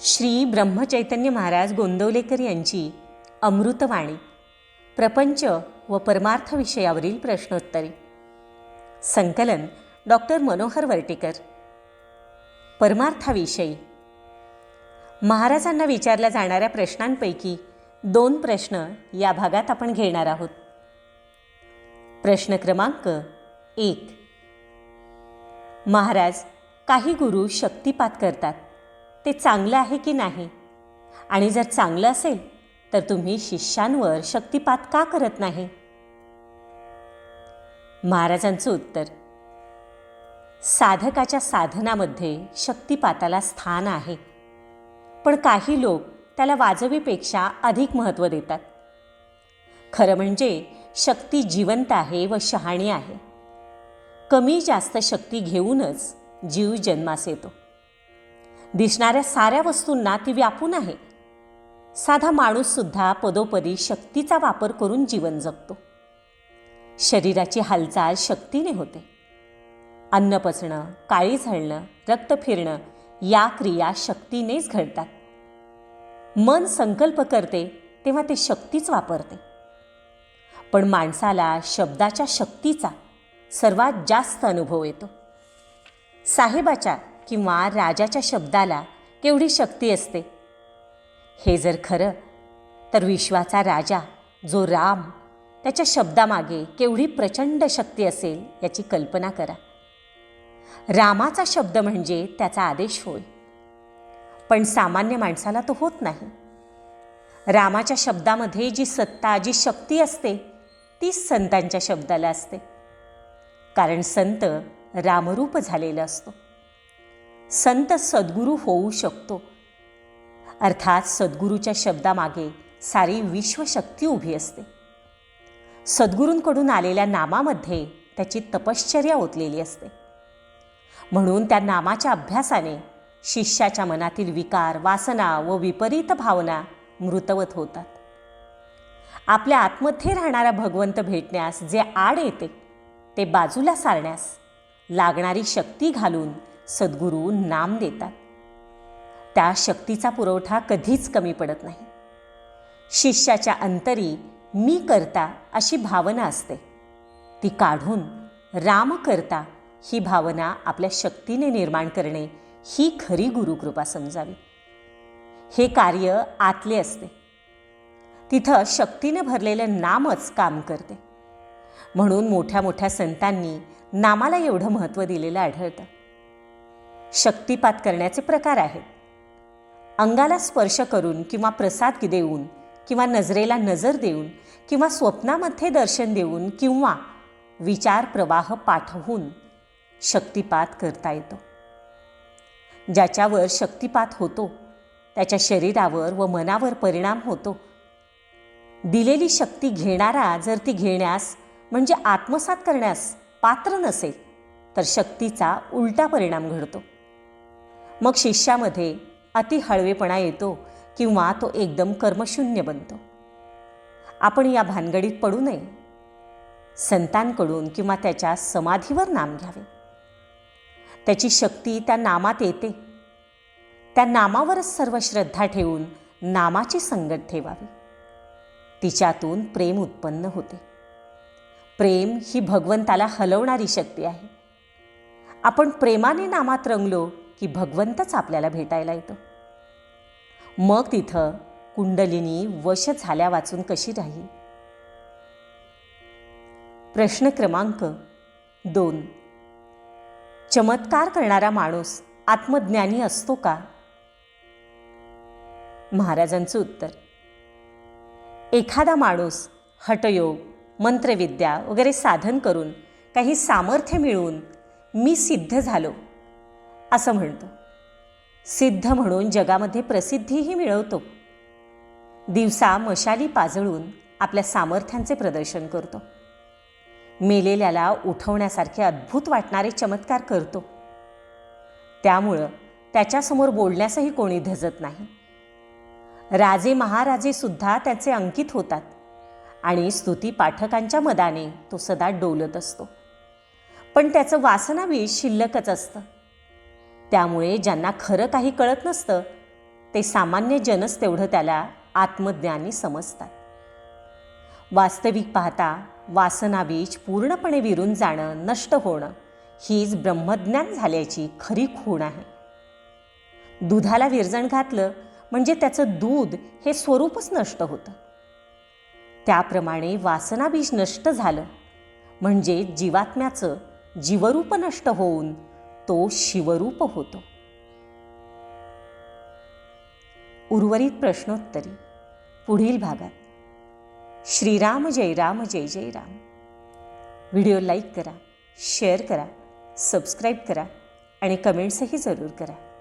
श्री ब्रह्मचैतन्य महाराज गोंदवलेकर यांची अमृतवाणी प्रपंच व परमार्थ विषयावरील प्रश्नोत्तरे. संकलन डॉक्टर मनोहर वर्टेकर. परमार्थाविषयी महाराजांना विचारल्या जाणाऱ्या प्रश्नांपैकी 2 प्रश्न या भागात आपण घेणार आहोत. प्रश्न क्रमांक 1. महाराज, काही गुरु शक्तिपात करतात, ते चांगलं आहे की नाही? आणि जर चांगलं असेल तर तुम्ही शिष्यांवर शक्तिपात का करत नाही? महाराजांचं उत्तर: साधकाच्या साधनामध्ये शक्तिपाताला स्थान आहे, पण काही लोक त्याला वाजवीपेक्षा अधिक महत्त्व देतात. खरं म्हणजे शक्ती जिवंत आहे व शहाणी आहे. कमी जास्त शक्ती घेऊनच जीव जन्मास येतो. दिसणाऱ्या साऱ्या वस्तूंना ती व्यापून आहे. साधा माणूससुद्धा पदोपदी शक्तीचा वापर करून जीवन जगतो. शरीराची हालचाल शक्तीने होते. अन्न पचणं, काळी झळणं, रक्त फिरणं या क्रिया शक्तीनेच घडतात. मन संकल्प करते तेव्हा ते शक्तीच वापरते. पण माणसाला शब्दाच्या शक्तीचा सर्वात जास्त अनुभव येतो. साहेबाच्या किंवा राजाच्या शब्दाला केवढी शक्ती असते. हे जर खरं तर विश्वाचा राजा जो राम, त्याच्या शब्दामागे केवढी प्रचंड शक्ती असेल याची कल्पना करा. रामाचा शब्द म्हणजे त्याचा आदेश होय, पण सामान्य माणसाला तो होत नाही. रामाच्या शब्दामध्ये जी सत्ता, जी शक्ती असते तीच संतांच्या शब्दाला असते, कारण संत रामरूप झालेला असतो. संत सद्गुरू होऊ शकतो, अर्थात सद्गुरूच्या शब्दामागे सारी विश्वशक्ती उभी असते. सद्गुरूंकडून आलेल्या नामामध्ये त्याची तपश्चर्या ओतलेली असते. म्हणून त्या नामाच्या अभ्यासाने शिष्याच्या मनातील विकार, वासना व विपरीत भावना मृतवत होतात. आपल्या आतमध्ये राहणारा भगवंत भेटण्यास जे आड येते ते बाजूला सारण्यास लागणारी शक्ती घालून सद्गुरू नाम देतात. त्या शक्तीचा पुरवठा कधीच कमी पडत नाही. शिष्याच्या अंतरी मी करता अशी भावना असते, ती काढून राम करता ही भावना आपल्या शक्तीने निर्माण करणे ही खरी गुरुकृपा समजावी. हे कार्य आतले असते. तिथं शक्तीने भरलेलं नामच काम करते. म्हणून मोठ्या मोठ्या संतांनी नामाला एवढं महत्त्व दिलेलं आढळतं. शक्तिपात करण्याचे प्रकार आहेत. अंगाला स्पर्श करून किंवा प्रसाद देऊन किंवा नजरेला नजर देऊन किंवा स्वप्नामध्ये दर्शन देऊन किंवा विचार प्रवाह पाठवून शक्तिपात करता येतो. ज्याच्यावर शक्तिपात होतो त्याच्या शरीरावर व मनावर परिणाम होतो. दिलेली शक्ती घेणारा जर ती घेण्यास म्हणजे आत्मसात करण्यास पात्र नसेल तर शक्तीचा उलटा परिणाम घडतो. मग शिष्यामध्ये अति हळवेपणा येतो किंवा तो एकदम कर्मशून्य बनतो. आपण या भानगडीत पडू नये. संतांकडून किंवा त्याच्या समाधीवर नाम घ्यावे. त्याची शक्ती त्या नामात येते. त्या नामावरच सर्व श्रद्धा ठेवून नामाची संगत ठेवावी. तिच्यातून प्रेम उत्पन्न होते. प्रेम ही भगवंताला हलवणारी शक्ती आहे. आपण प्रेमाने नामात रंगलो की भगवंतच आपल्याला भेटायला येतो. मग तिथं कुंडलिनी वश झाल्या वाचून कशी राहील? प्रश्न क्रमांक 2. चमत्कार करणारा माणूस आत्मज्ञानी असतो का? महाराजांचं उत्तर: एखादा माणूस हठयोग, मंत्रविद्या वगैरे साधन करून काही सामर्थ्य मिळवून मी सिद्ध झालो असं म्हणतो. सिद्ध म्हणून जगामध्ये प्रसिद्धीही मिळवतो. दिवसा मशाली पाजळून आपल्या सामर्थ्यांचे प्रदर्शन करतो. मेलेल्याला उठवण्यासारखे अद्भुत वाटणारे चमत्कार करतो. त्यामुळं त्याच्यासमोर बोलण्यासही कोणी धजत नाही. राजे महाराजे सुद्धा त्याचे अंकित होतात आणि स्तुती पाठकांच्या मदाने तो सदा डोलत असतो. पण त्याचं वासनाविष शिल्लकच असतं. त्यामुळे ज्यांना खरं काही कळत नसतं ते सामान्य जनच तेवढं त्याला आत्मज्ञानी समजतात. वास्तविक पाहता वासनाबीज पूर्णपणे विरून जाणं, नष्ट होणं हीच ब्रह्मज्ञान झाल्याची खरी खूण आहे. दुधाला विरजण घातलं म्हणजे त्याचं दूध हे स्वरूपच नष्ट होतं. त्याप्रमाणे वासनाबीज नष्ट झालं म्हणजे जीवात्म्याचं जीवरूप नष्ट होऊन तो शिवरूप होतो. उर्वरित प्रश्नोत्तरी पुढील भागात. श्रीराम जय राम जय जय राम. व्हिडिओ लाईक करा, शेअर करा, सबस्क्राईब करा आणि कमेंट्सही जरूर करा.